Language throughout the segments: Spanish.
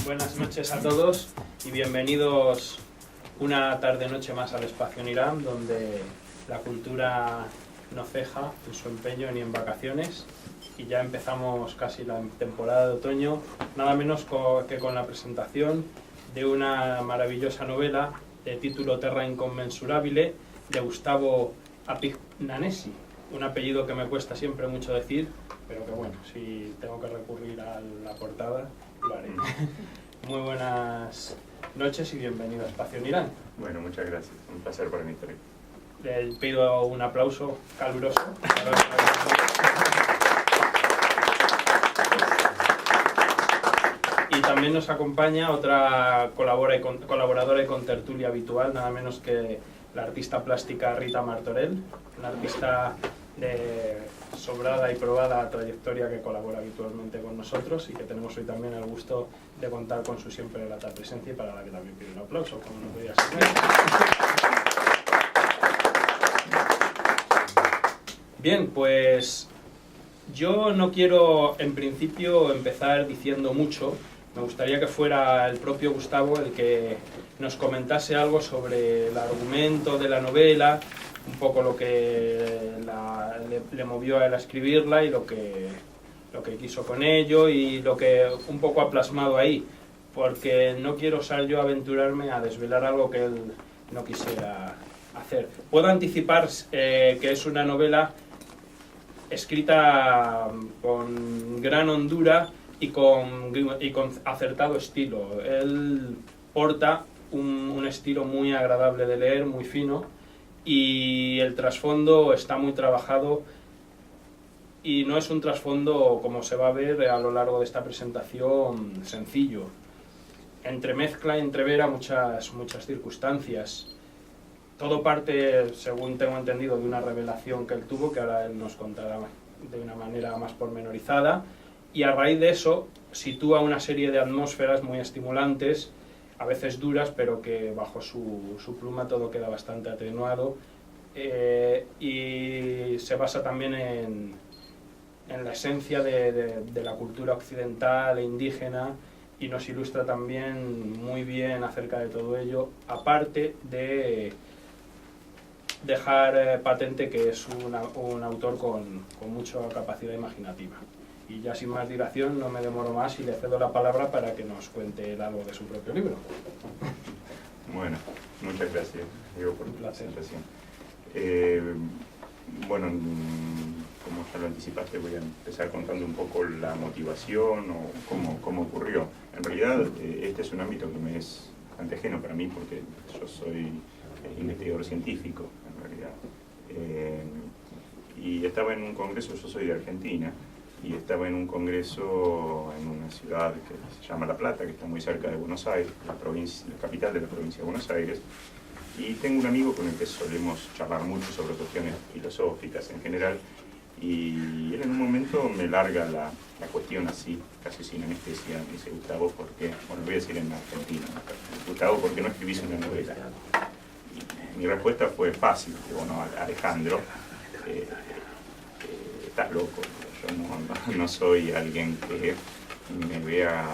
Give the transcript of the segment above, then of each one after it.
Buenas noches a todos y bienvenidos una tarde-noche más al Espacio Niram, donde la cultura no ceja en su empeño ni en vacaciones, y ya empezamos casi la temporada de otoño, nada menos que con la presentación de una maravillosa novela de título Terra Incommensurabile de Gustavo Apignanesi, un apellido que me cuesta siempre mucho decir, pero que bueno, si tengo que recurrir a la portada, lo haré. Muy buenas noches y bienvenido a Espacio Niram. Bueno, muchas gracias. Un placer para mí estar aquí. Le pido un aplauso caluroso. Y también nos acompaña otra colaboradora y contertulia habitual, nada menos que la artista plástica Rita Martorell, una artista de sobrada y probada trayectoria que colabora habitualmente con nosotros y que tenemos hoy también el gusto de contar con su siempre grata presencia, y para la que también pido un aplauso, como no podía ser menos. Bien, pues yo no quiero en principio empezar diciendo mucho. Me gustaría que fuera el propio Gustavo el que nos comentase algo sobre el argumento de la novela, un poco lo que le movió a él a escribirla y lo que quiso con ello y lo que un poco ha plasmado ahí, porque no quiero osar yo aventurarme a desvelar algo que él no quisiera hacer. Puedo anticipar que es una novela escrita con gran hondura y con acertado estilo. Él porta un estilo muy agradable de leer, muy fino, y el trasfondo está muy trabajado, y no es un trasfondo, como se va a ver a lo largo de esta presentación, sencillo. Entremezcla y entrevera muchas circunstancias. Todo parte, según tengo entendido, de una revelación que él tuvo, que ahora él nos contará de una manera más pormenorizada, y a raíz de eso sitúa una serie de atmósferas muy estimulantes, a veces duras, pero que bajo su pluma todo queda bastante atenuado, y se basa también en la esencia de la cultura occidental e indígena, y nos ilustra también muy bien acerca de todo ello, aparte de dejar patente que es un autor con mucha capacidad imaginativa. Y ya sin más dilación, no me demoro más y le cedo la palabra para que nos cuente algo de su propio libro. Bueno, muchas gracias, Diego, por la presentación. Bueno, como ya lo anticipaste, voy a empezar contando un poco la motivación o cómo ocurrió. En realidad, este es un ámbito que me es bastante ajeno para mí, porque yo soy investigador científico, en realidad. Y estaba en un congreso, yo soy de Argentina, y estaba en un congreso en una ciudad que se llama La Plata, que está muy cerca de Buenos Aires, la capital de la provincia de Buenos Aires, y tengo un amigo con el que solemos charlar mucho sobre cuestiones filosóficas en general, y él en un momento me larga la cuestión así, casi sin anestesia. Me dice: Gustavo, ¿por qué? Bueno, lo voy a decir en argentino, ¿no? Gustavo, ¿por qué no escribís una novela? Y mi respuesta fue fácil: bueno, Alejandro, estás loco. Yo no soy alguien que me vea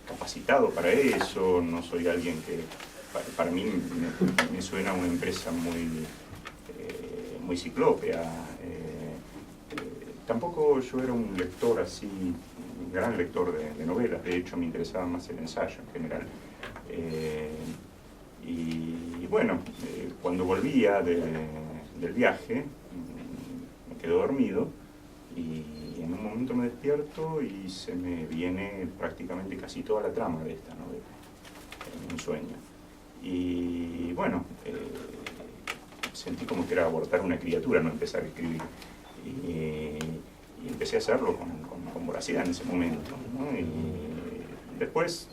capacitado para eso, no soy alguien que... Para mí me suena una empresa muy ciclópea. Tampoco yo era un lector así, un gran lector de novelas. De hecho, me interesaba más el ensayo en general. Y bueno, cuando volvía del viaje, me quedo dormido, y en un momento me despierto y se me viene prácticamente casi toda la trama de esta novela en un sueño. Y bueno, sentí como que era abortar una criatura, no empezar a escribir. Y empecé a hacerlo con voracidad en ese momento, ¿no? Y después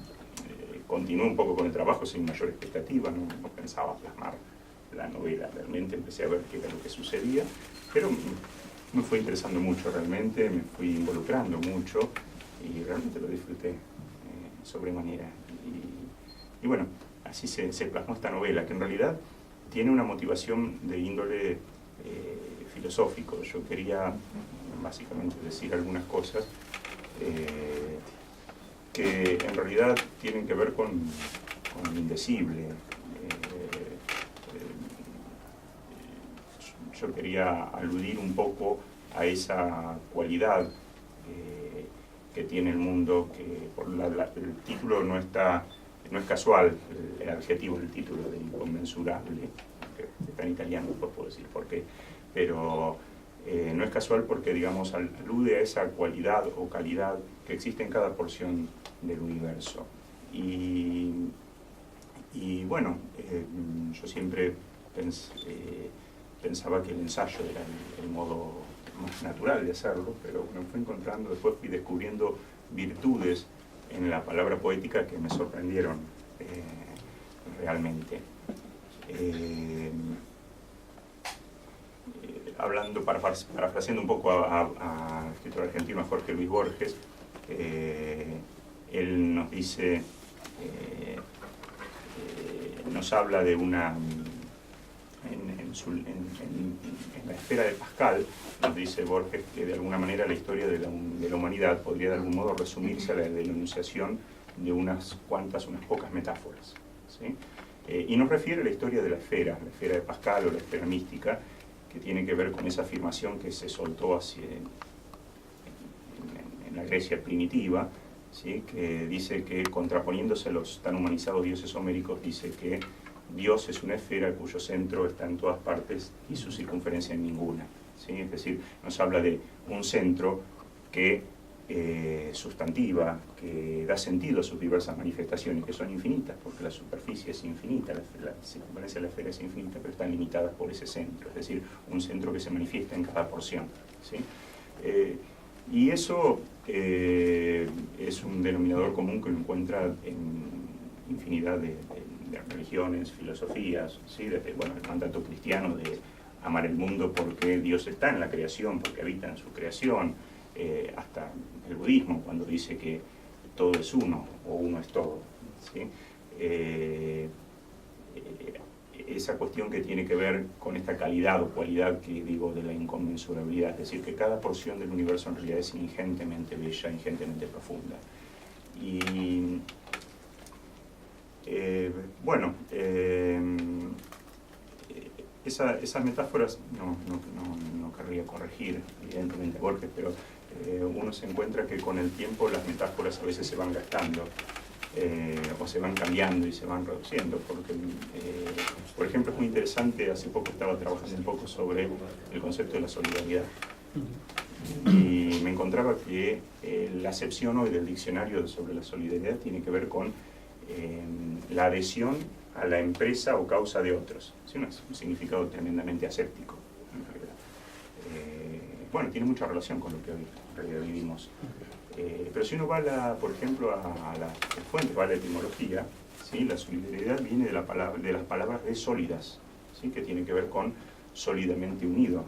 continué un poco con el trabajo sin mayor expectativa, no pensaba plasmar la novela, realmente empecé a ver qué era lo que sucedía, pero me fue interesando mucho realmente, me fui involucrando mucho y realmente lo disfruté sobremanera. Y bueno, así se plasmó esta novela, que en realidad tiene una motivación de índole filosófico. Yo quería básicamente decir algunas cosas que en realidad tienen que ver con lo indecible. Yo quería aludir un poco a esa cualidad que tiene el mundo, que por el título no es casual, el adjetivo del título de inconmensurable, que está en italiano, pues puedo decir por qué, pero no es casual porque, digamos, alude a esa cualidad o calidad que existe en cada porción del universo. Y bueno, yo siempre pensaba que el ensayo era el modo más natural de hacerlo, pero me fui encontrando, después fui descubriendo virtudes en la palabra poética que me sorprendieron realmente. Hablando, parafraseando un poco a escritor argentino, a Jorge Luis Borges, él nos dice, nos habla de una, en la esfera de Pascal, nos dice Borges que de alguna manera la historia de la humanidad podría de algún modo resumirse a la enunciación de unas pocas metáforas, ¿sí? Y nos refiere a la historia de la esfera de Pascal o la esfera mística, que tiene que ver con esa afirmación que se soltó en la Grecia primitiva, ¿sí? Que dice que, contraponiéndose a los tan humanizados dioses homéricos, dice que Dios es una esfera cuyo centro está en todas partes y su circunferencia en ninguna, ¿sí? Es decir, nos habla de un centro que sustantiva, que da sentido a sus diversas manifestaciones, que son infinitas, porque la superficie es infinita, la circunferencia de la esfera es infinita, pero están limitadas por ese centro, es decir, un centro que se manifiesta en cada porción, ¿sí? Y eso es un denominador común que uno encuentra en infinidad de religiones, filosofías, ¿sí? Desde, bueno, el mandato cristiano de amar el mundo porque Dios está en la creación, porque habita en su creación, hasta el budismo, cuando dice que todo es uno, o uno es todo, ¿sí? Esa cuestión que tiene que ver con esta calidad o cualidad que digo de la inconmensurabilidad, es decir, que cada porción del universo en realidad es ingentemente bella, ingentemente profunda. Y bueno, esas metáforas no querría corregir, evidentemente, Borges, pero uno se encuentra que con el tiempo las metáforas a veces se van gastando, o se van cambiando y se van reduciendo, porque, por ejemplo, es muy interesante, hace poco estaba trabajando un poco sobre el concepto de la solidaridad, y me encontraba que la acepción hoy del diccionario sobre la solidaridad tiene que ver con la adhesión a la empresa o causa de otros. ¿Sí? Un significado tremendamente aséptico, en realidad. Bueno, tiene mucha relación con lo que hoy en realidad vivimos. Pero si uno va, por ejemplo, a la fuente, va a la etimología, ¿sí? La solidaridad viene de las palabras de sólidas, ¿sí? Que tiene que ver con sólidamente unido.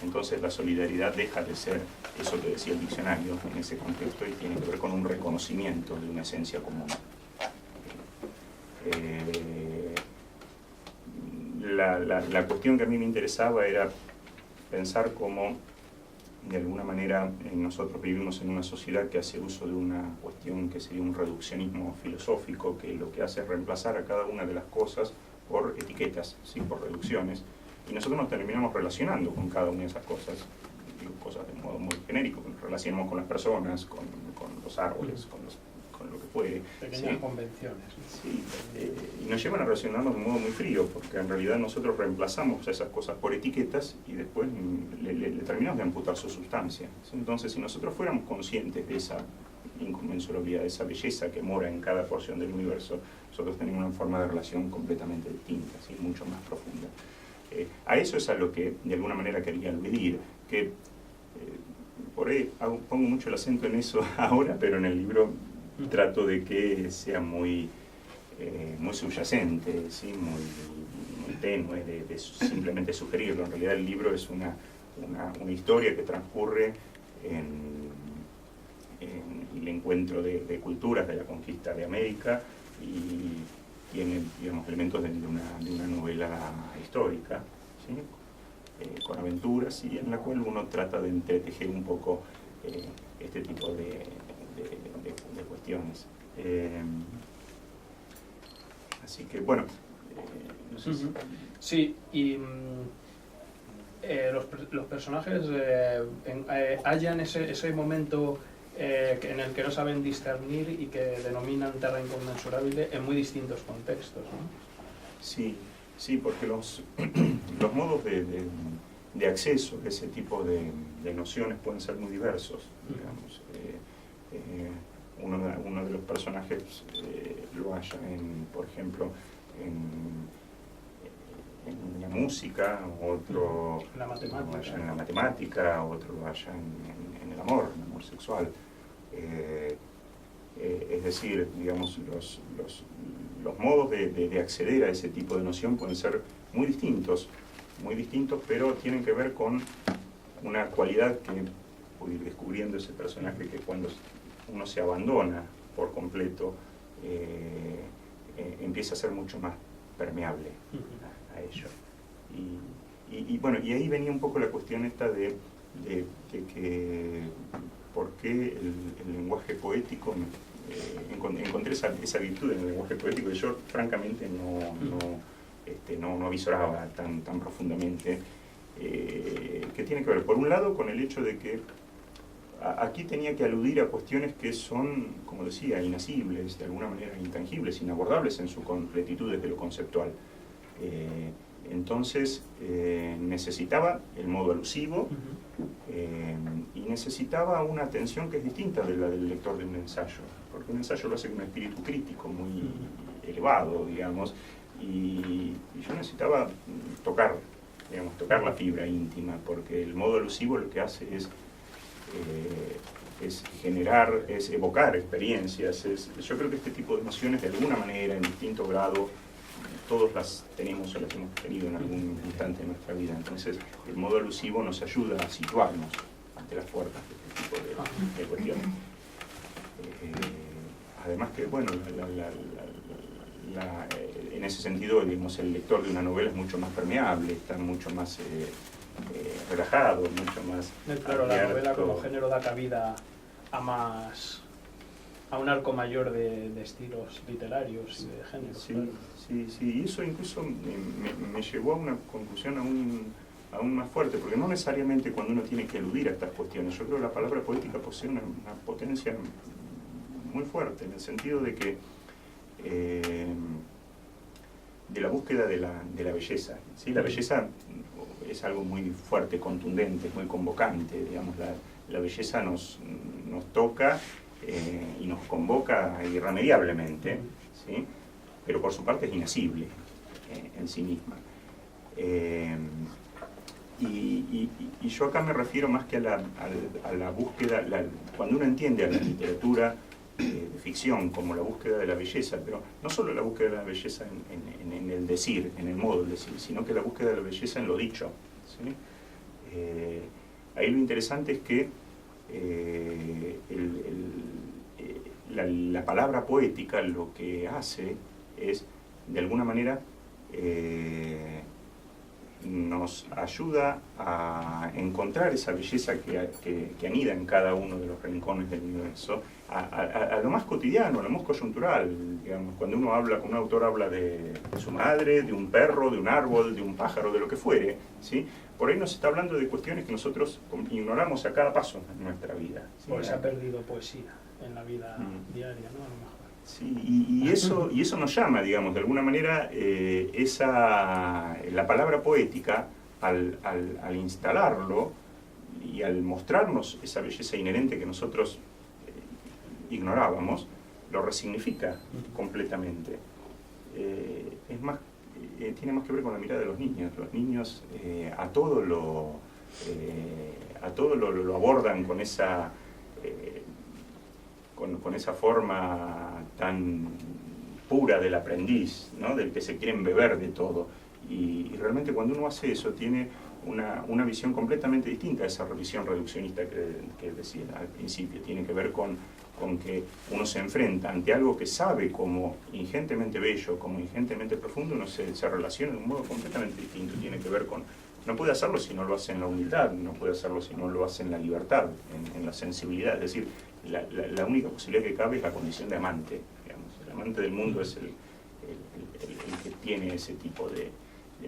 Entonces la solidaridad deja de ser eso que decía el diccionario en ese contexto y tiene que ver con un reconocimiento de una esencia común. La cuestión que a mí me interesaba era pensar cómo, de alguna manera, nosotros vivimos en una sociedad que hace uso de una cuestión que sería un reduccionismo filosófico, que lo que hace es reemplazar a cada una de las cosas por etiquetas, ¿sí? Por reducciones, y nosotros nos terminamos relacionando con cada una de esas cosas, digo cosas de modo muy genérico, nos relacionamos con las personas, con los árboles, con lo que fuere. Pequeñas, ¿sí? Convenciones. Sí, y nos llevan a relacionarnos de un modo muy frío, porque en realidad nosotros reemplazamos esas cosas por etiquetas y después le terminamos de amputar su sustancia, ¿sí? Entonces, si nosotros fuéramos conscientes de esa inconmensurabilidad, de esa belleza que mora en cada porción del universo, nosotros tenemos una forma de relación completamente distinta, ¿sí? Mucho más profunda. A eso es a lo que de alguna manera quería aludir, que por ahí pongo mucho el acento en eso ahora, pero en el libro trato de que sea muy subyacente, ¿sí? muy tenue, de simplemente sugerirlo. En realidad el libro es una historia que transcurre en el encuentro de culturas, de la conquista de América, y tiene, digamos, elementos de una novela histórica, ¿sí? Con aventuras, y en la cual uno trata de entretejer un poco este tipo de de cuestiones. Así que, bueno, no sé si... Sí, y los personajes hallan ese momento en el que no saben discernir y que denominan terra inconmensurable en muy distintos contextos, ¿no? Sí, sí, porque los modos de acceso a ese tipo de nociones pueden ser muy diversos, digamos. Uno de los personajes lo halla por ejemplo, en la música, otro la matemática. lo halla en la matemática, otro lo halla en el amor sexual. Es decir, digamos, los modos de acceder a ese tipo de noción pueden ser muy distintos, pero tienen que ver con una cualidad que puede ir descubriendo ese personaje, que cuando uno se abandona por completo, empieza a ser mucho más permeable a ello. Y bueno, y ahí venía un poco la cuestión esta de que por qué el lenguaje poético, encontré esa virtud en el lenguaje poético que yo francamente no avisoraba tan profundamente, que tiene que ver, por un lado, con el hecho de que aquí tenía que aludir a cuestiones que son, como decía, inacibles, de alguna manera intangibles, inabordables en su completitud desde lo conceptual. Entonces necesitaba el modo alusivo y necesitaba una atención que es distinta de la del lector de un ensayo, porque un ensayo lo hace con un espíritu crítico muy elevado, digamos, y yo necesitaba tocar la fibra íntima, porque el modo alusivo lo que hace es generar, es evocar experiencias. Yo creo que este tipo de emociones, de alguna manera, en distinto grado, todos las tenemos o las hemos tenido en algún instante de nuestra vida. Entonces, el modo alusivo nos ayuda a situarnos ante las puertas de este tipo de cuestiones. Además que, bueno, en ese sentido, digamos, el lector de una novela es mucho más permeable, está mucho más relajado, mucho más claro, abierto. la novela como género da cabida a un arco mayor de estilos literarios y de géneros. Sí, claro. sí, y eso incluso me llevó a una conclusión aún más fuerte, porque no necesariamente cuando uno tiene que eludir a estas cuestiones, yo creo que la palabra poética posee una potencia muy fuerte, en el sentido de que de la búsqueda de la belleza, ¿sí? La belleza es algo muy fuerte, contundente, muy convocante, digamos, la belleza nos toca y nos convoca irremediablemente, ¿sí? Pero por su parte es inacible en sí misma. Y yo acá me refiero más que a la búsqueda, cuando uno entiende a la literatura de ficción como la búsqueda de la belleza, pero no solo la búsqueda de la belleza en el decir, en el modo de decir, sino que la búsqueda de la belleza en lo dicho, ¿sí? Ahí lo interesante es que la palabra poética lo que hace es, de alguna manera, nos ayuda a encontrar esa belleza que anida en cada uno de los rincones del universo, a lo más cotidiano, a lo más coyuntural, digamos. Cuando un autor habla de su madre, de un perro, de un árbol, de un pájaro, de lo que fuere, ¿sí? Por ahí nos está hablando de cuestiones que nosotros ignoramos a cada paso en nuestra vida, ¿sí? Porque se ha perdido poesía en la vida diaria, ¿no? A lo mejor. Sí, y eso nos llama, digamos, de alguna manera, la palabra poética, al instalarlo y al mostrarnos esa belleza inherente que nosotros ignorábamos, lo resignifica completamente. Es más, tiene más que ver con la mirada de los niños. Los niños a todo lo abordan con esa forma tan pura del aprendiz, ¿no? Del que se quieren beber de todo. Y realmente cuando uno hace eso tiene una visión completamente distinta a esa visión reduccionista que decía al principio. Tiene que ver con que uno se enfrenta ante algo que sabe como ingentemente bello, como ingentemente profundo, uno se relaciona de un modo completamente distinto. Tiene que ver con... No puede hacerlo si no lo hace en la humildad, no puede hacerlo si no lo hace en la libertad, en la sensibilidad. Es decir, la única posibilidad que cabe es la condición de amante, digamos. El amante del mundo es el que tiene ese tipo de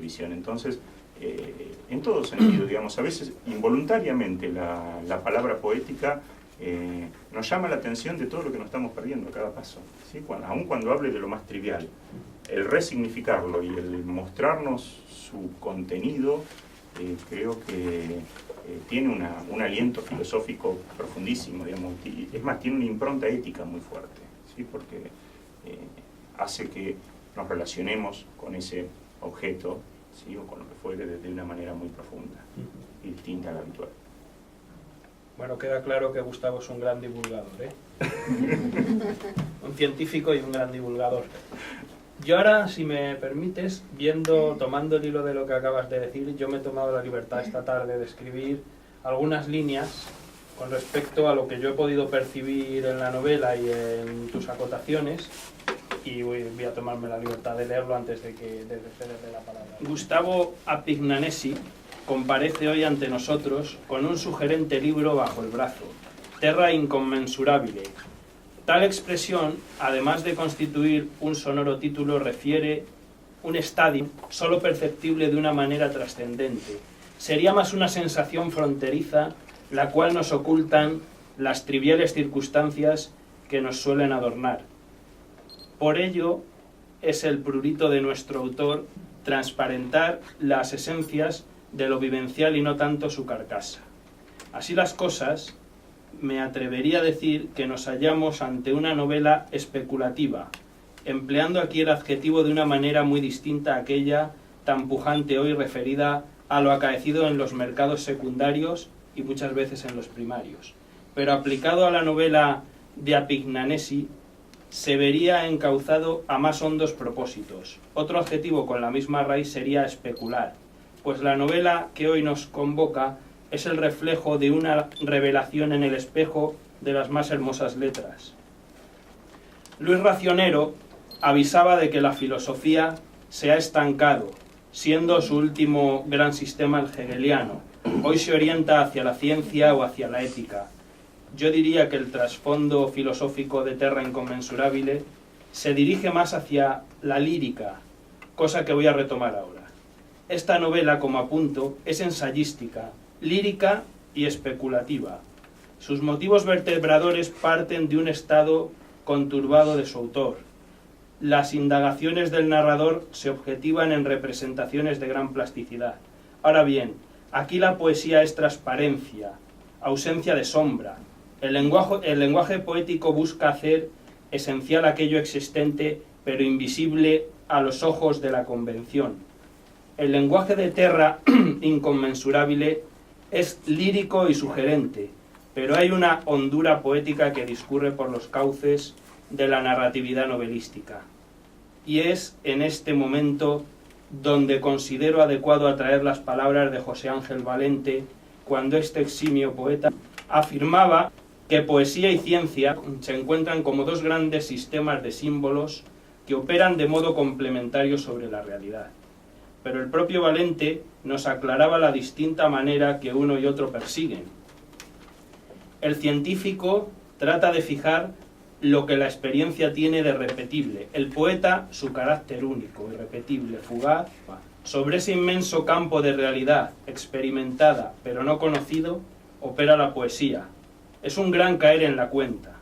visión. Entonces, en todo sentido, digamos, a veces involuntariamente la palabra poética nos llama la atención de todo lo que nos estamos perdiendo a cada paso, ¿sí? Aun cuando hable de lo más trivial, el resignificarlo y el mostrarnos su contenido, creo que tiene un aliento filosófico profundísimo, digamos, y es más, tiene una impronta ética muy fuerte, ¿sí? Porque hace que nos relacionemos con ese objeto, ¿sí? O con lo que fuere, de una manera muy profunda y distinta a la habitual. Bueno, queda claro que Gustavo es un gran divulgador, ¿eh? Un científico y un gran divulgador. Yo ahora, si me permites, tomando el hilo de lo que acabas de decir, yo me he tomado la libertad esta tarde de escribir algunas líneas con respecto a lo que yo he podido percibir en la novela y en tus acotaciones, y voy a tomarme la libertad de leerlo antes de cederle la palabra. Gustavo Apignanesi comparece hoy ante nosotros con un sugerente libro bajo el brazo, Terra Incommensurabile. Tal expresión, además de constituir un sonoro título, refiere un estadio solo perceptible de una manera trascendente. Sería más una sensación fronteriza, la cual nos ocultan las triviales circunstancias que nos suelen adornar. Por ello, es el prurito de nuestro autor transparentar las esencias de lo vivencial y no tanto su carcasa. Así las cosas, me atrevería a decir que nos hallamos ante una novela especulativa, empleando aquí el adjetivo de una manera muy distinta a aquella tan pujante hoy referida a lo acaecido en los mercados secundarios y muchas veces en los primarios. Pero aplicado a la novela de Apignanesi, se vería encauzado a más hondos propósitos. Otro adjetivo con la misma raíz sería especular, pues la novela que hoy nos convoca es el reflejo de una revelación en el espejo de las más hermosas letras. Luis Racionero avisaba de que la filosofía se ha estancado, siendo su último gran sistema el hegeliano. Hoy se orienta hacia la ciencia o hacia la ética. Yo diría que el trasfondo filosófico de Terra Incommensurabile se dirige más hacia la lírica, cosa que voy a retomar ahora. Esta novela, como apunto, es ensayística, lírica y especulativa. Sus motivos vertebradores parten de un estado conturbado de su autor. Las indagaciones del narrador se objetivan en representaciones de gran plasticidad. Ahora bien, aquí la poesía es transparencia, ausencia de sombra. El lenguaje poético busca hacer esencial aquello existente, pero invisible a los ojos de la convención. El lenguaje de Terra Incommensurabile es lírico y sugerente, pero hay una hondura poética que discurre por los cauces de la narratividad novelística. Y es en este momento donde considero adecuado atraer las palabras de José Ángel Valente, cuando este eximio poeta afirmaba que poesía y ciencia se encuentran como dos grandes sistemas de símbolos que operan de modo complementario sobre la realidad. Pero el propio Valente nos aclaraba la distinta manera que uno y otro persiguen. El científico trata de fijar lo que la experiencia tiene de repetible, el poeta su carácter único, irrepetible, fugaz. Sobre ese inmenso campo de realidad, experimentada pero no conocido, opera la poesía. Es un gran caer en la cuenta.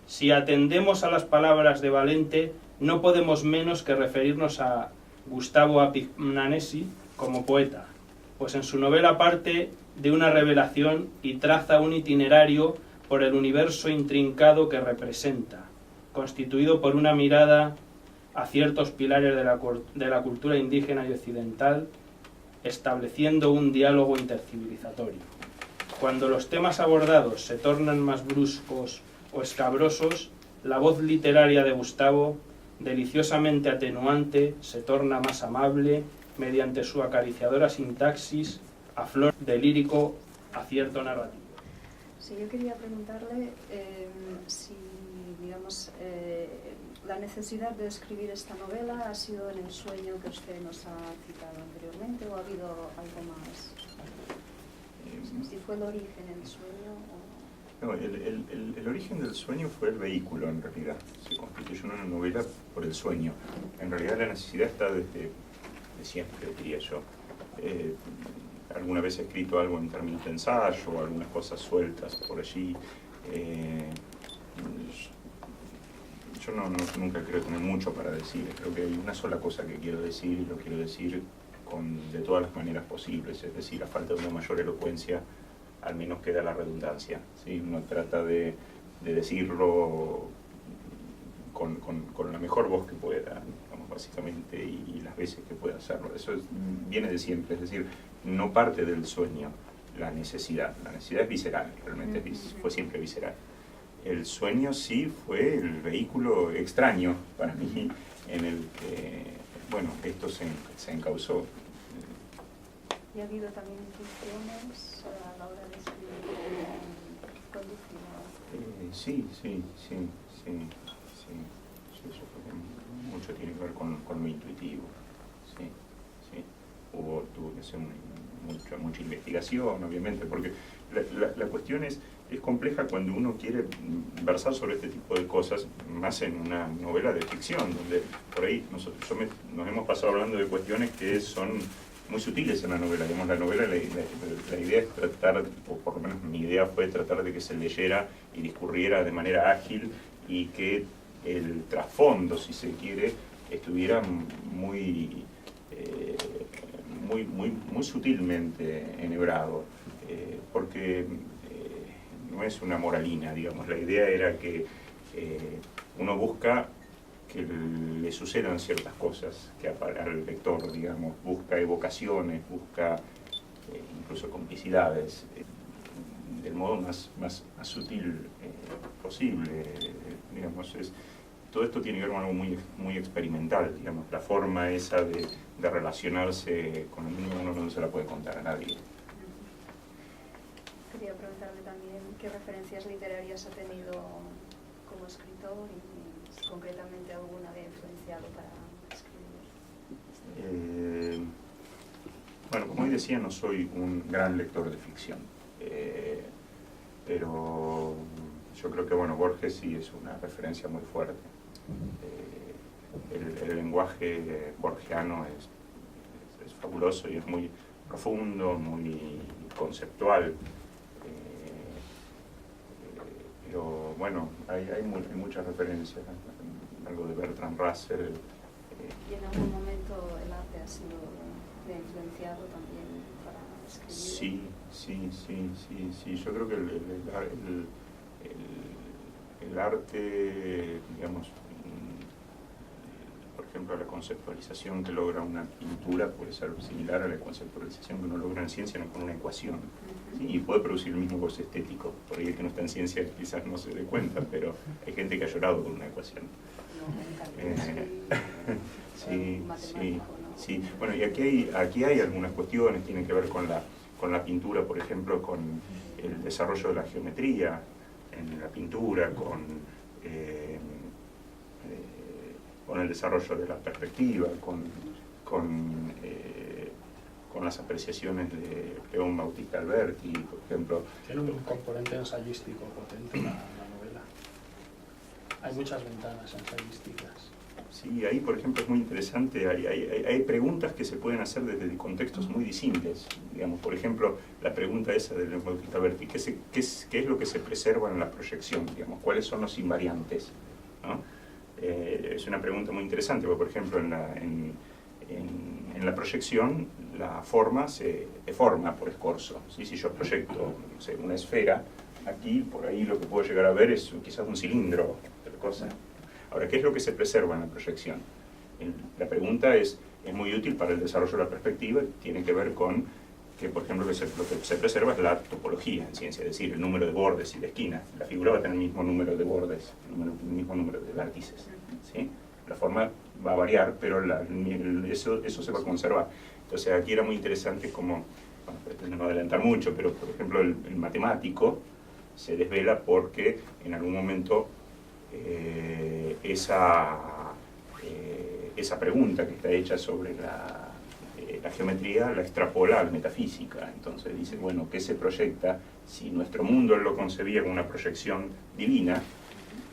Si atendemos a las palabras de Valente, no podemos menos que referirnos a Gustavo Apignanesi como poeta, pues en su novela parte de una revelación y traza un itinerario por el universo intrincado que representa, constituido por una mirada a ciertos pilares de la cultura indígena y occidental, estableciendo un diálogo intercivilizatorio. Cuando los temas abordados se tornan más bruscos o escabrosos, la voz literaria de Gustavo, deliciosamente atenuante, se torna más amable mediante su acariciadora sintaxis a flor de lírico acierto narrativo. Sí, yo quería preguntarle si, digamos, la necesidad de escribir esta novela ha sido en el sueño que usted nos ha citado anteriormente, o ha habido algo más. Si fue el origen el sueño o... No, el origen del sueño fue el vehículo, en realidad. Se constituyó en una novela por el sueño. En realidad la necesidad está desde siempre, diría yo. Alguna vez he escrito algo en términos de ensayo, algunas cosas sueltas por allí. Yo nunca creo tener mucho para decir. Creo que hay una sola cosa que quiero decir, y lo quiero decir de todas las maneras posibles. Es decir, a falta de una mayor elocuencia, al menos queda la redundancia, ¿sí? Uno trata de decirlo con la mejor voz que pueda, digamos, básicamente, y las veces que pueda hacerlo. Eso viene de siempre, es decir, no parte del sueño la necesidad. La necesidad es visceral, realmente fue siempre visceral. El sueño sí fue el vehículo extraño para mí en el que, bueno, esto se encauzó. ¿Y ha habido también intuiciones a la hora de escribir conductivo? Sí. Eso mucho tiene que ver con lo intuitivo. Sí. Tuvo que hacer mucha investigación, obviamente, porque la cuestión es compleja cuando uno quiere versar sobre este tipo de cosas, más en una novela de ficción, donde por ahí nos hemos pasado hablando de cuestiones que son muy sutiles en la novela. Digamos, la novela, la idea es tratar, o por lo menos mi idea fue tratar de que se leyera y discurriera de manera ágil, y que el trasfondo, si se quiere, estuviera muy sutilmente enhebrado, porque no es una moralina, digamos. La idea era que uno busca que le sucedan ciertas cosas que al lector, digamos, busca evocaciones, busca incluso complicidades, del modo más sutil posible, digamos. Todo esto tiene que ver con algo muy experimental, digamos, la forma esa de relacionarse con el mundo, uno no se la puede contar a nadie. Quería preguntarle también qué referencias literarias ha tenido como escritor y si concretamente alguna le ha influenciado para escribir. Bueno, como hoy decía, no soy un gran lector de ficción, pero yo creo que, bueno, Borges sí es una referencia muy fuerte. El lenguaje borgiano es fabuloso y es muy profundo, muy conceptual. Pero bueno, hay muchas referencias, algo de Bertrand Russell. ¿Y en algún momento el arte le ha influenciado también para escribir? Sí. Yo creo que el arte, digamos, por ejemplo, la conceptualización que logra una pintura puede ser similar a la conceptualización que uno logra en ciencia, no con una ecuación. ¿Sí? Y puede producir el mismo goce estético. Por ahí el que no está en ciencia quizás no se dé cuenta, pero hay gente que ha llorado con una ecuación. Sí. Bueno, y aquí hay algunas cuestiones, tienen que ver con la pintura, por ejemplo, con el desarrollo de la geometría en la pintura, con el desarrollo de la perspectiva, con las apreciaciones de León Bautista Alberti, por ejemplo. Tiene un componente ensayístico potente la novela. Hay muchas ventanas ensayísticas. Sí, ahí, por ejemplo, es muy interesante. Hay preguntas que se pueden hacer desde contextos muy disímiles. Digamos, por ejemplo, la pregunta esa de León Bautista Alberti, ¿qué es lo que se preserva en la proyección? Digamos, ¿cuáles son los invariantes? ¿No? Es una pregunta muy interesante, porque, por ejemplo, en la proyección la forma se deforma por escorzo. ¿Sí? Si yo proyecto, no sé, una esfera, aquí por ahí lo que puedo llegar a ver es quizás un cilindro, otra cosa. Ahora, ¿qué es lo que se preserva en la proyección? La pregunta es muy útil para el desarrollo de la perspectiva, tiene que ver con que, por ejemplo, lo que se preserva es la topología en ciencia, es decir, el número de bordes y de esquinas. La figura va a tener el mismo número de bordes, el mismo número de vértices, ¿sí? La forma va a variar, pero eso se va a conservar. Entonces aquí era muy interesante como, bueno, pretendo no adelantar mucho, pero por ejemplo el matemático se desvela porque en algún momento esa pregunta que está hecha sobre la la geometría la extrapola a la metafísica. Entonces dice, bueno, ¿qué se proyecta? Si nuestro mundo él lo concebía como una proyección divina,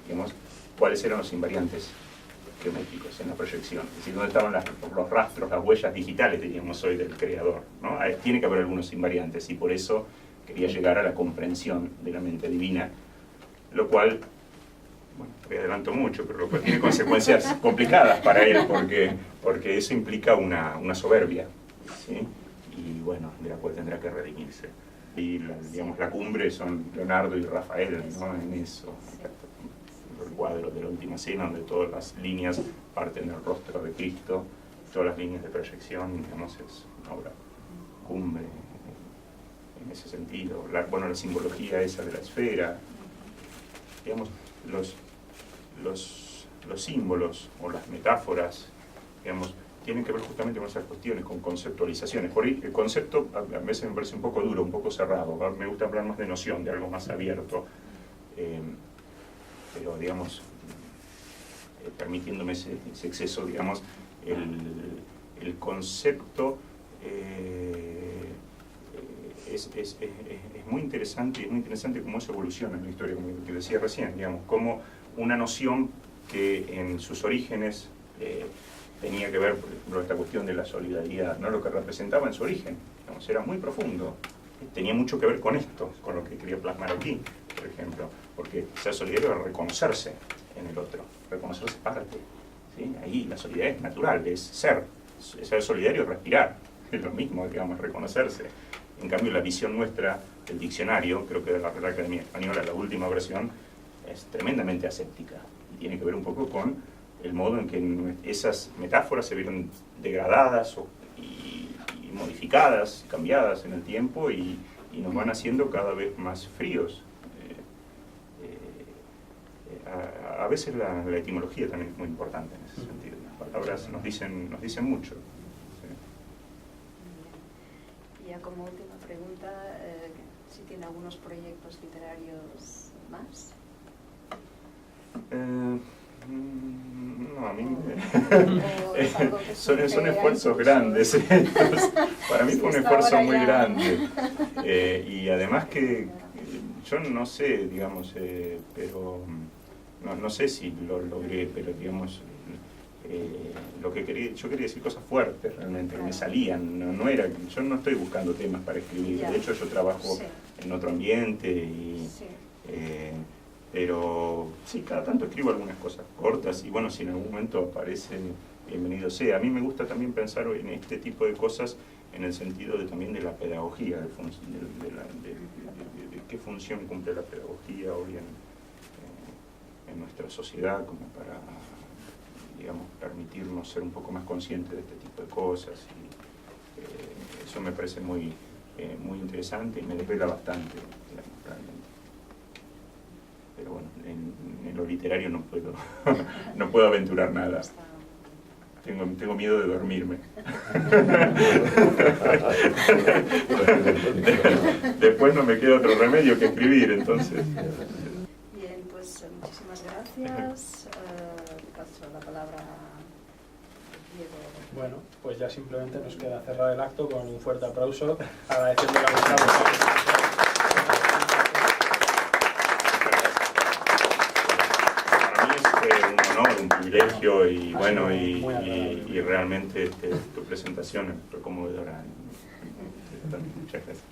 digamos, ¿cuáles eran los invariantes geométricos en la proyección? Es decir, ¿dónde estaban los rastros, las huellas digitales, diríamos hoy, del creador, ¿no? Tiene que haber algunos invariantes, y por eso quería llegar a la comprensión de la mente divina, lo cual, bueno, me adelanto mucho, pero lo cual tiene consecuencias complicadas para él, porque eso implica una soberbia, ¿sí? Y bueno, de la cual tendrá que redimirse. Y digamos, la cumbre son Leonardo y Rafael, ¿no? En eso, el cuadro de la Última Cena, donde todas las líneas parten del rostro de Cristo, todas las líneas de proyección, digamos, es una obra cumbre en ese sentido. La simbología esa de la esfera, digamos, los símbolos o las metáforas, digamos, tienen que ver justamente con esas cuestiones, con conceptualizaciones. Por ahí el concepto a veces me parece un poco duro, un poco cerrado. Me gusta hablar más de noción, de algo más abierto. Pero, digamos, permitiéndome ese exceso, digamos, el concepto es muy interesante, y es muy interesante cómo eso evoluciona en la historia, como que decía recién, digamos, como una noción que en sus orígenes tenía que ver, por ejemplo, esta cuestión de la solidaridad, ¿no? Lo que representaba en su origen, digamos, era muy profundo, tenía mucho que ver con esto, con lo que quería plasmar aquí, por ejemplo, porque ser solidario es reconocerse en el otro, reconocerse parte, ¿sí? Ahí la solidaridad es natural, es ser solidario es respirar, es lo mismo, digamos, reconocerse. En cambio, la visión nuestra del diccionario, creo que de la Real Academia Española, la última versión, es tremendamente aséptica, y tiene que ver un poco con el modo en que esas metáforas se vieron degradadas y modificadas, cambiadas en el tiempo, y nos van haciendo cada vez más fríos. A veces la etimología también es muy importante en ese sentido. Las palabras nos dicen mucho. Y ya como última pregunta, si tiene algunos proyectos literarios más. No, a mí son esfuerzos grandes. Entonces, para mí fue un esfuerzo muy grande. Y además que yo no sé, digamos, pero no sé si lo logré, pero digamos, lo que quería, yo quería decir cosas fuertes realmente, que me salían, no era, yo no estoy buscando temas para escribir, de hecho yo trabajo en otro ambiente, pero sí, cada tanto escribo algunas cosas cortas, y bueno, si en algún momento aparece, bienvenido sea. A mí me gusta también pensar en este tipo de cosas en el sentido también de la pedagogía, de qué función cumple la pedagogía hoy en nuestra sociedad, como para, digamos, permitirnos ser un poco más conscientes de este tipo de cosas, y eso me parece muy interesante y me desvela bastante, digamos, realmente. Pero bueno, en lo literario no puedo aventurar nada. Tengo miedo de dormirme. Después no me queda otro remedio que escribir, entonces. Bien, pues muchísimas gracias. Paso la palabra a Diego. Bueno, pues ya simplemente nos queda cerrar el acto con un fuerte aplauso, agradeciendo la vuestra. Un privilegio, y bueno, y realmente tu presentación fue conmovedora. Muchas gracias.